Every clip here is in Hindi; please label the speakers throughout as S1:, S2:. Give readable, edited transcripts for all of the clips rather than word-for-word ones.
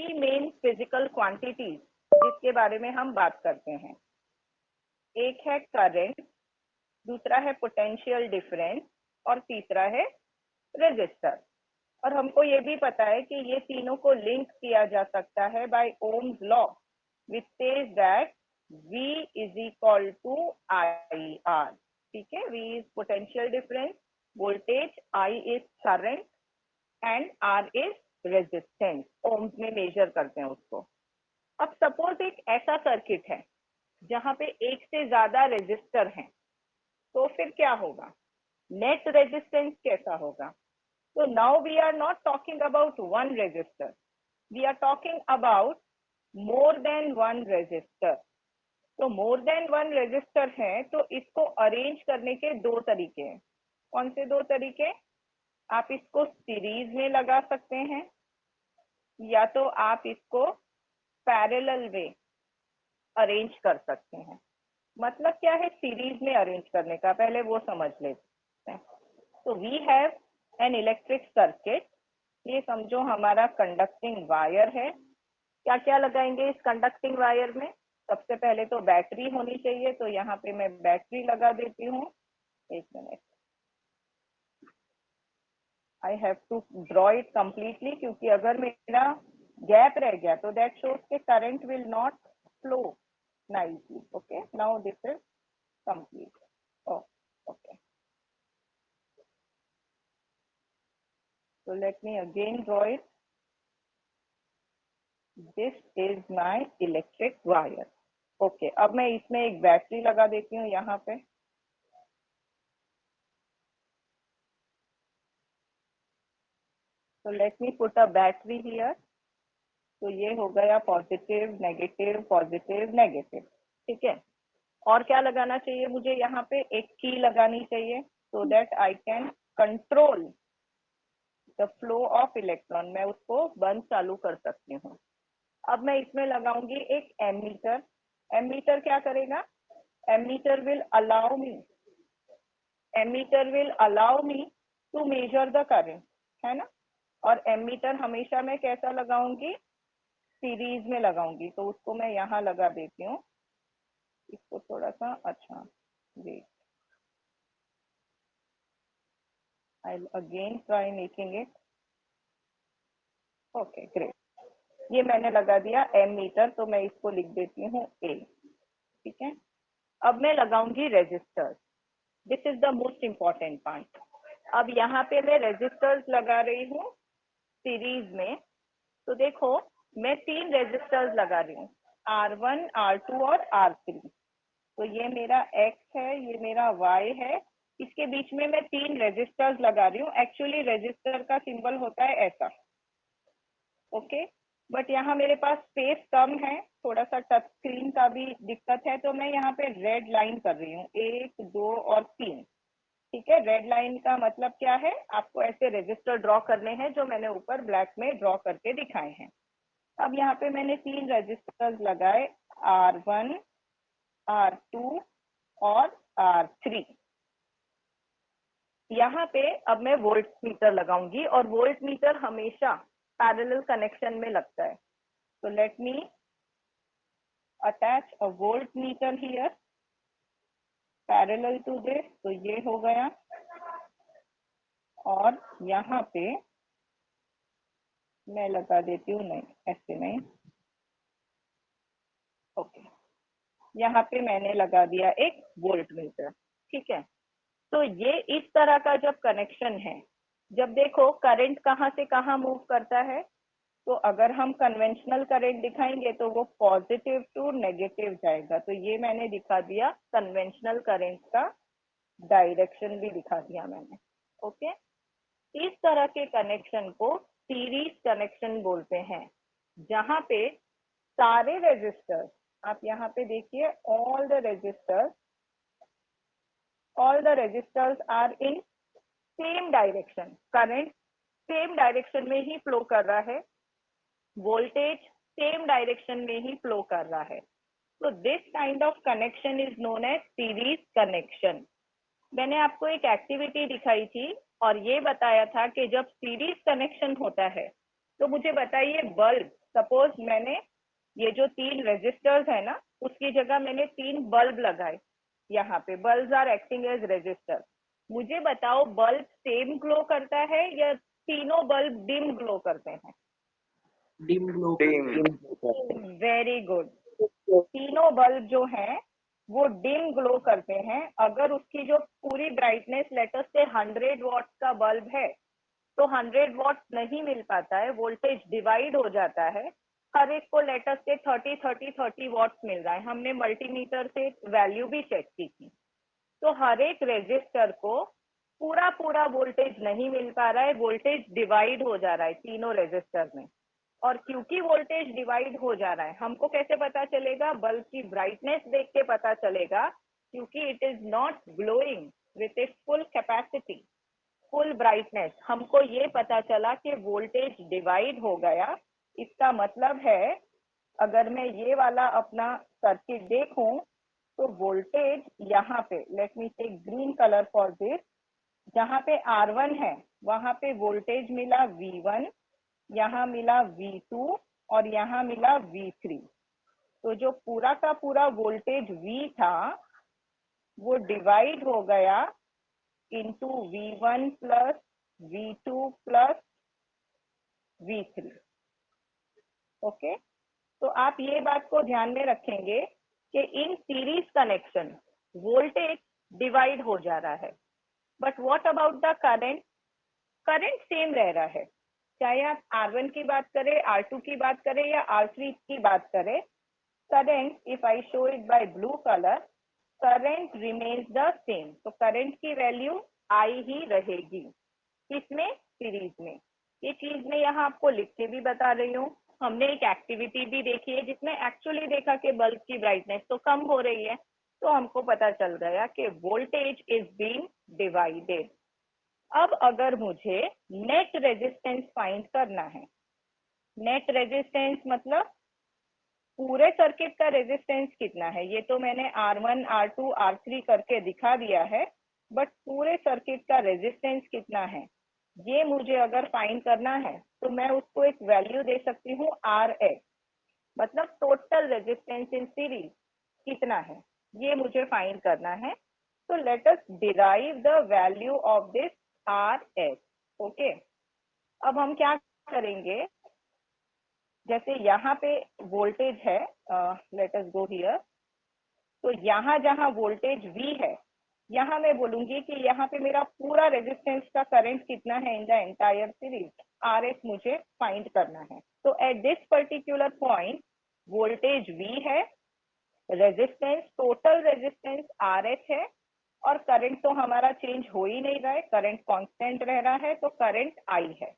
S1: थ्री मेन फिजिकल क्वांटिटीज जिसके बारे में हम बात करते हैं। एक है करंट, दूसरा है पोटेंशियल डिफरेंस और तीसरा है रेजिस्टर। और हमको ये भी पता है कि ये तीनों को लिंक किया जा सकता है by Ohm's law which says that V is equal to IR। ठीक है, V is potential difference, voltage, I is current and R is resistance. Ohms में मेजर करते हैं उसको। अब सपोज एक ऐसा सर्किट है जहां पे एक से ज्यादा रेजिस्टर हैं, तो फिर क्या होगा? नेट रेजिस्टेंस कैसा होगा? So now we are not talking about one resistor. We are talking about more than one resistor. तो more than one resistor है तो इसको अरेंज करने के दो तरीके हैं। कौन से दो तरीके? आप इसको सीरीज में लगा सकते हैं या तो आप इसको पैरेलल में अरेंज कर सकते हैं। मतलब क्या है सीरीज में अरेंज करने का, पहले वो समझ लेते हैं। तो we have an electric circuit. ये समझो हमारा कंडक्टिंग वायर है। क्या क्या लगाएंगे इस कंडक्टिंग वायर में? सबसे पहले तो बैटरी होनी चाहिए, तो यहाँ पे मैं बैटरी लगा देती हूँ। एक minute, I have to draw it completely, क्योंकि अगर मेरा गैप रह गया तो दैट शोज के current will not flow nicely. Okay, now this is complete. Okay, so let me again draw it. This is my electric wire. Okay, अब मैं इसमें एक बैटरी लगा देती हूँ यहाँ पे। So let me put a battery here. तो ये हो गया पॉजिटिव नेगेटिव पॉजिटिव नेगेटिव। ठीक है, और क्या लगाना चाहिए मुझे? यहाँ पे एक की लगानी चाहिए so that I can control the flow of electron. मैं उसको बंद चालू कर सकती हूँ। अब मैं इसमें लगाऊंगी एक एमीटर। एमीटर क्या करेगा? Ammeter will allow me to measure the current, है ना। और एमीटर हमेशा मैं कैसा लगाऊंगी? सीरीज में लगाऊंगी। तो उसको मैं यहाँ लगा देती हूँ। इसको थोड़ा सा, अच्छा wait, I again try making it. Okay great, ये मैंने लगा दिया एमीटर, तो मैं इसको लिख देती हूँ A। ठीक है, अब मैं लगाऊंगी resistor. This is the most important part. अब यहाँ पे मैं रेजिस्टर्स लगा रही हूँ सीरीज में। तो देखो मैं तीन रेजिस्टर्स लगा रही हूँ, R1, R2 और R3। तो ये मेरा X है, ये मेरा Y है, इसके बीच में मैं तीन रेजिस्टर्स लगा रही हूँ। एक्चुअली रेजिस्टर का सिंबल होता है ऐसा। ओके, बट यहाँ मेरे पास स्पेस कम है, थोड़ा सा टच स्क्रीन का भी दिक्कत है, तो मैं यहाँ पे रेड लाइन कर रही हूँ, 1, 2 और 3। ठीक है, रेड लाइन का मतलब क्या है? आपको ऐसे रजिस्टर ड्रॉ करने हैं जो मैंने ऊपर ब्लैक में ड्रॉ करके दिखाए हैं। अब यहाँ पे मैंने तीन रजिस्टर्स लगाए, R1, R2 और R3। यहाँ पे अब मैं वोल्ट मीटर लगाऊंगी, और वोल्ट मीटर हमेशा पैरेलल कनेक्शन में लगता है। तो let me attach a voltmeter here parallel to this. तो ये हो गया, और यहाँ पे मैं लगा देती हूँ, नहीं ऐसे नहीं, ओके, यहाँ पे मैंने लगा दिया एक वोल्ट मीटर। ठीक है, तो ये इस तरह का जब कनेक्शन है, जब देखो करंट कहाँ से कहाँ मूव करता है, तो अगर हम कन्वेंशनल करंट दिखाएंगे तो वो पॉजिटिव टू नेगेटिव जाएगा। तो ये मैंने दिखा दिया कन्वेंशनल करंट का डायरेक्शन भी दिखा दिया मैंने। ओके, इस तरह के कनेक्शन को सीरीज कनेक्शन बोलते हैं, जहां पे सारे रेजिस्टर्स, आप यहाँ पे देखिए, all the resistors are in same direction. Current same direction में ही फ्लो कर रहा है, वोल्टेज सेम डायरेक्शन में ही फ्लो कर रहा है। तो this kind of connection is known as series connection. मैंने आपको एक एक्टिविटी दिखाई थी और ये बताया था कि जब सीरीज कनेक्शन होता है तो मुझे बताइए बल्ब सपोज मैंने ये जो 3 रेजिस्टर्स है ना, उसकी जगह मैंने 3 बल्ब लगाए। यहाँ पे bulb are acting as resistor. मुझे बताओ बल्ब सेम ग्लो करता है या तीनों बल्ब डिम ग्लो करते हैं?
S2: Dim glow
S1: very good. तीनों बल्ब जो हैं वो डिम ग्लो करते हैं। अगर उसकी जो पूरी ब्राइटनेस लेटर से 100 वॉट्स का बल्ब है तो 100 वॉट्स नहीं मिल पाता है, वोल्टेज डिवाइड हो जाता है। हर एक को लेटर से 30 वॉट्स मिल रहा है। हमने मल्टीमीटर से वैल्यू भी चेक की थी। तो हर एक रेजिस्टर को पूरा पूरा वोल्टेज नहीं मिल पा रहा है, वोल्टेज डिवाइड हो जा रहा है तीनों रेजिस्टर में। और क्योंकि वोल्टेज डिवाइड हो जा रहा है, हमको कैसे पता चलेगा? बल्ब की ब्राइटनेस देख के पता चलेगा, क्योंकि it is not glowing with its full capacity, full brightness. हमको ये पता चला कि वोल्टेज डिवाइड हो गया। इसका मतलब है अगर मैं ये वाला अपना सर्किट देखूं तो वोल्टेज यहाँ पे, let me take green colour for this, जहाँ पे R1 है वहां पे वोल्टेज मिला V1, यहाँ मिला V2 और यहाँ मिला V3। तो जो पूरा का पूरा वोल्टेज V था वो डिवाइड हो गया into V1 plus V2 plus V3। Okay, तो आप ये बात को ध्यान में रखेंगे कि in series connection voltage divide हो जा रहा है। But what about the current? Current same रह रहा है, चाहे आप R1 की बात करें, R2 की बात करें या R3 की बात करें। Current, if I show it by blue colour, current remains the same. तो करंट की वैल्यू आई ही रहेगी। किसमें? सीरीज में। ये चीज मैं यहाँ आपको लिख के भी बता रही हूँ। हमने एक एक्टिविटी भी देखी है जिसमें एक्चुअली देखा कि बल्ब की ब्राइटनेस तो कम हो रही है, तो हमको पता चल गया कि वोल्टेज इज बीइंग डिवाइडेड। अब अगर मुझे नेट रेजिस्टेंस फाइंड करना है, नेट रेजिस्टेंस मतलब पूरे सर्किट का रेजिस्टेंस कितना है, ये तो मैंने R1, R2, R3 करके दिखा दिया है, बट पूरे सर्किट का रेजिस्टेंस कितना है ये मुझे अगर फाइंड करना है तो मैं उसको एक वैल्यू दे सकती हूँ RS, मतलब टोटल रेजिस्टेंस इन सीरीज कितना है ये मुझे फाइंड करना है। तो let us derive the value of this RS। Okay, अब हम क्या करेंगे, जैसे यहाँ पे वोल्टेज है, लेट अस गो हियर। तो यहाँ जहाँ वोल्टेज V है, यहाँ मैं बोलूंगी कि यहाँ पे मेरा पूरा रेजिस्टेंस का करंट कितना है in the entire series, RS मुझे फाइंड करना है। तो at this particular point voltage V है, रेजिस्टेंस, टोटल रेजिस्टेंस RS है, और करंट तो हमारा चेंज हो ही नहीं रहा है, करंट कांस्टेंट रह रहा है, तो करंट I है।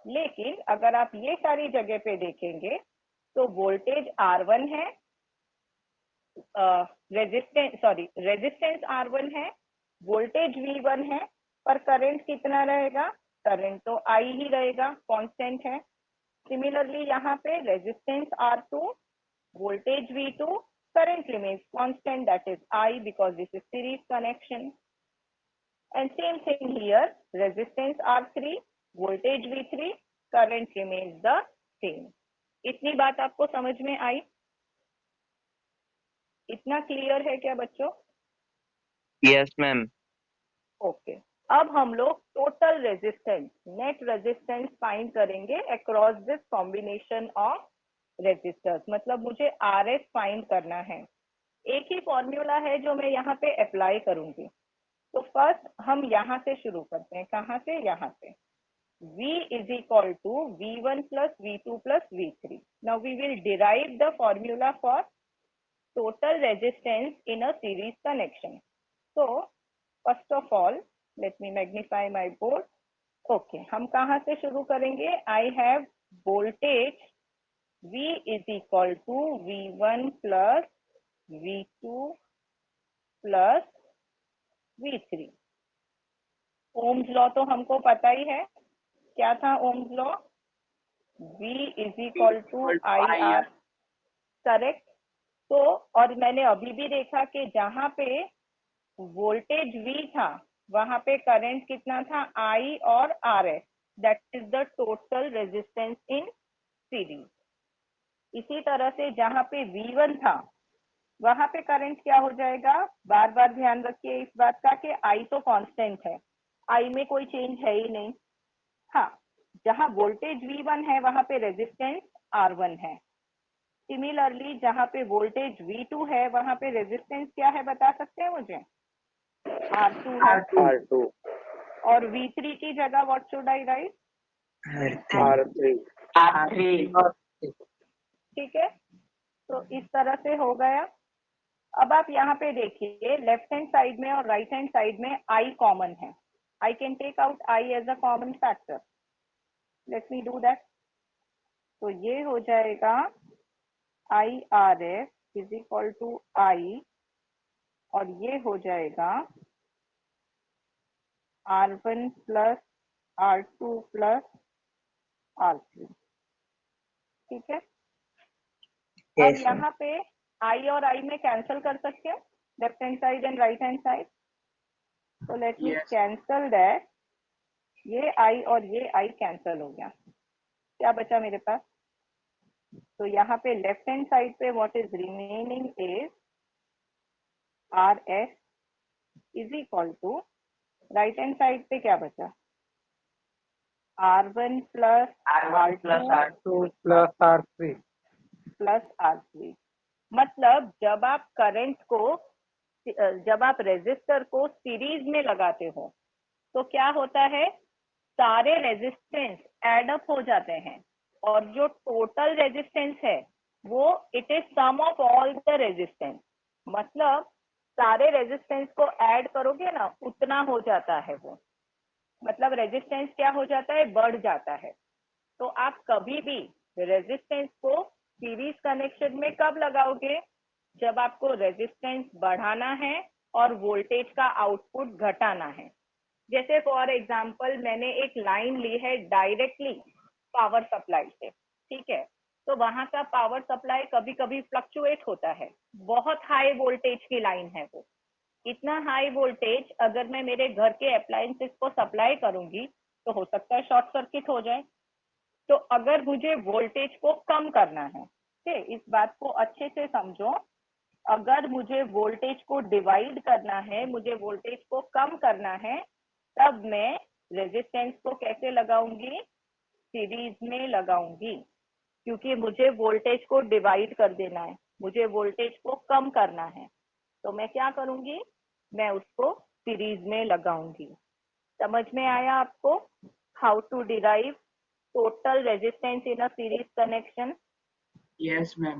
S1: लेकिन अगर आप ये सारी जगह पे देखेंगे तो वोल्टेज R1 है, रेजिस्टेंस R1 है, वोल्टेज V1 है, पर करंट कितना रहेगा? करंट तो I ही रहेगा, कांस्टेंट है। सिमिलरली यहाँ पे resistance R2, voltage V2, current remains constant, that is I, because this is series connection. And same thing here, resistance R3, voltage V3, current remains the same. इतनी बात आपको समझ में आई? इतना क्लियर है क्या बच्चों?
S3: Yes ma'am.
S1: ओके, अब हम लोग total resistance, net resistance find करेंगे across this combination of resistors. मतलब मुझे RS फाइंड करना है। एक ही फॉर्मूला है जो मैं यहाँ पे अप्लाई करूंगी। तो फर्स्ट हम यहाँ से शुरू करते हैं, कहाँ से? यहाँ से। V is equal to V1 plus V2 plus V3. Now we will derive the formula for total resistance in a series connection. So first of all, let me magnify my board. Okay, हम कहाँ से शुरू करेंगे? I have voltage V is equal to V1 plus V2 plus V3। Ohm's law तो हमको पता ही है, क्या था Ohm's law? V is equal to IR, correct. तो और मैंने अभी भी देखा कि जहाँ पे वोल्टेज V था वहां पे करंट कितना था? I और RS, that is the total resistance in series. इसी तरह से जहां पे V1 था वहां पे करंट क्या हो जाएगा, बार बार ध्यान रखिए इस बात का कि I तो कांस्टेंट है, I में कोई चेंज है ही नहीं। हाँ, जहां वोल्टेज V1 है वहां पे रेजिस्टेंस R1 है। सिमिलरली जहां पे वोल्टेज V2 है वहां पे रेजिस्टेंस क्या है बता सकते हैं मुझे? R2 है।
S2: R2
S1: और V3 की जगह what should I right?
S2: R3
S4: R3
S1: ठीक है, तो इस तरह से हो गया। अब आप यहाँ पे देखिए लेफ्ट हैंड साइड में और राइट हैंड साइड में आई कॉमन है। I can take out I as a common factor. Let me do that. तो ये हो जाएगा I R F is equal to I, और ये हो जाएगा R1 plus R2 plus R3। ठीक है, अब
S4: yes
S1: यहाँ पे आई और आई में कैंसिल कर सकते हैं, left hand side and right hand side. तो let me
S2: yes
S1: cancel that. ये आई और ये आई कैंसिल हो गया, क्या बचा मेरे पास? तो यहाँ पे लेफ्ट हैंड साइड पे what is remaining is R S is equal to, right hand side पे क्या बचा? R1 plus
S4: R1 plus
S1: R2
S2: R2 plus R3
S1: plus R3। मतलब जब आप रेजिस्टर को सीरीज में लगाते हो तो क्या होता है, सारे रेजिस्टेंस एड अप हो जाते हैं, और जो टोटल रेजिस्टेंस है वो it is sum of all the resistance. मतलब सारे रेजिस्टेंस को ऐड करोगे ना उतना हो जाता है वो, मतलब रेजिस्टेंस क्या हो जाता है, बढ़ जाता है। तो आप कभी भी रेजिस्टेंस को सीरीज कनेक्शन में कब लगाओगे? जब आपको रेजिस्टेंस बढ़ाना है और वोल्टेज का आउटपुट घटाना है। जैसे फॉर एग्जांपल मैंने एक लाइन ली है डायरेक्टली पावर सप्लाई से, ठीक है, तो वहां का पावर सप्लाई कभी कभी फ्लक्चुएट होता है, बहुत हाई वोल्टेज की लाइन है वो। इतना हाई वोल्टेज अगर मैं मेरे घर के अप्लायंसेस को सप्लाई करूंगी तो हो सकता है शॉर्ट सर्किट हो जाए। तो अगर मुझे वोल्टेज को कम करना है, ठीक है, इस बात को अच्छे से समझो, अगर मुझे वोल्टेज को डिवाइड करना है, मुझे वोल्टेज को कम करना है, तब मैं रेजिस्टेंस को कैसे लगाऊंगी? सीरीज में लगाऊंगी, क्योंकि मुझे वोल्टेज को डिवाइड कर देना है, मुझे वोल्टेज को कम करना है। तो मैं क्या करूंगी, मैं उसको सीरीज में लगाऊंगी। समझ में आया आपको how to derive total resistance in a series connection?
S2: yes ma'am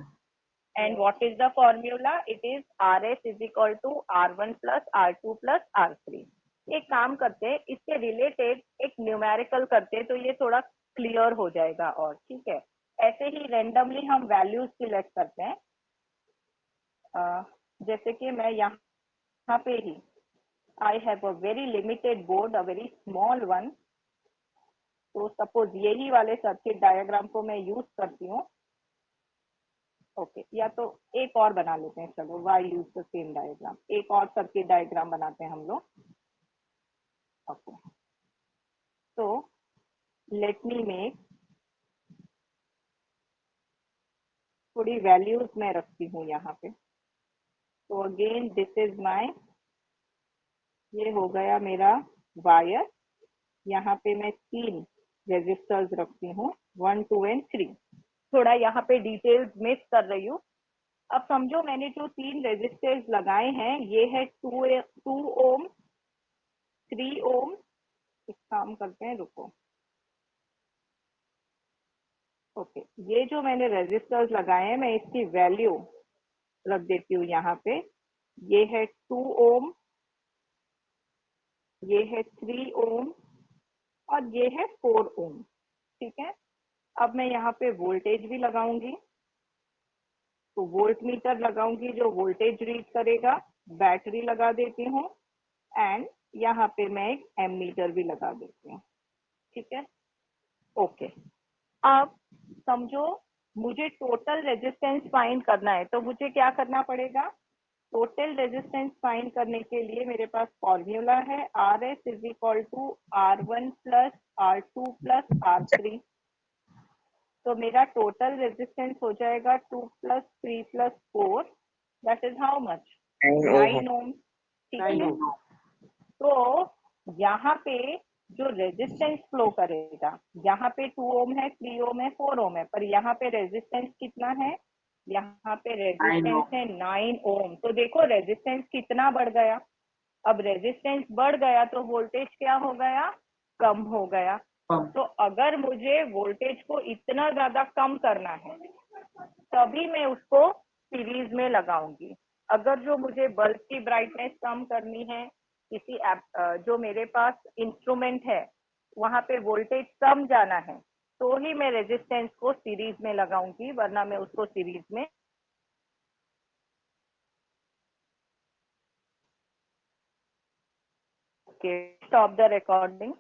S1: And what is the formula? It is Rs is equal to R1 plus R2 plus R3। एक काम करते हैं, इसके रिलेटेड एक न्यूमेरिकल करते हैं तो ये थोड़ा क्लियर हो जाएगा। और ठीक है, ऐसे ही रेंडमली हम वैल्यूज सिलेक्ट करते हैं। जैसे कि मैं यहाँ पे ही I have a very limited board, a very small one. तो सपोज यही वाले सर्किट डायग्राम को मैं यूज करती हूँ। ओके, या तो एक और बना लेते हैं, चलो why use the same diagram, एक और सर्किट डायग्राम बनाते हैं हम लोग। ओके, तो लेट मी मेक, थोड़ी वैल्यूज मैं रखती हूँ यहाँ पे। तो अगेन दिस इज माय, ये हो गया मेरा वायर। यहाँ पे मैं 3 रेजिस्टर्स रखती हूँ, 1 2 एंड 3। थोड़ा यहाँ पे डिटेल्स मिस कर रही हूँ। अब समझो मैंने जो 3 रेजिस्टर्स लगाए हैं, ये है 2 ओम, 3 ओम। एक काम करते हैं, रुको। ओके, ये जो मैंने रेजिस्टर्स लगाए हैं मैं इसकी वैल्यू रख देती हूँ यहाँ पे। ये है 2 ओम, ये है 3 ओम, और ये है 4 ओम। ठीक है, अब मैं यहाँ पे वोल्टेज भी लगाऊंगी। तो वोल्ट मीटर लगाऊंगी जो वोल्टेज रीड करेगा। बैटरी लगा देती हूँ, एंड यहाँ पे मैं एक एमीटर भी लगा देती हूँ। ठीक है, ओके। अब समझो मुझे टोटल रेजिस्टेंस फाइंड करना है, तो मुझे क्या करना पड़ेगा? टोटल रेजिस्टेंस फाइंड करने के लिए मेरे पास फॉर्मूला है R S is equal to R1 plus R2 plus R3। तो मेरा टोटल रेजिस्टेंस हो जाएगा 2 + 3 + 4, दैट इज हाउ मच? 9 ओम। ठीक है, तो यहाँ पे जो रेजिस्टेंस फ्लो करेगा, यहाँ पे 2 ओम है, 3 ओम है, 4 ओम है, पर यहाँ पे रेजिस्टेंस कितना है? यहाँ पे रेजिस्टेंस है 9 ओम। तो देखो रेजिस्टेंस कितना बढ़ गया। अब रेजिस्टेंस बढ़ गया तो वोल्टेज क्या हो गया? कम हो गया। तो अगर मुझे वोल्टेज को इतना ज्यादा कम करना है तभी मैं उसको सीरीज में लगाऊंगी। अगर जो मुझे बल्ब की ब्राइटनेस कम करनी है, किसी जो मेरे पास इंस्ट्रूमेंट है वहां पे वोल्टेज कम जाना है, तो ही मैं रेजिस्टेंस को सीरीज में लगाऊंगी, वरना मैं उसको सीरीज में स्टॉप द रिकॉर्डिंग।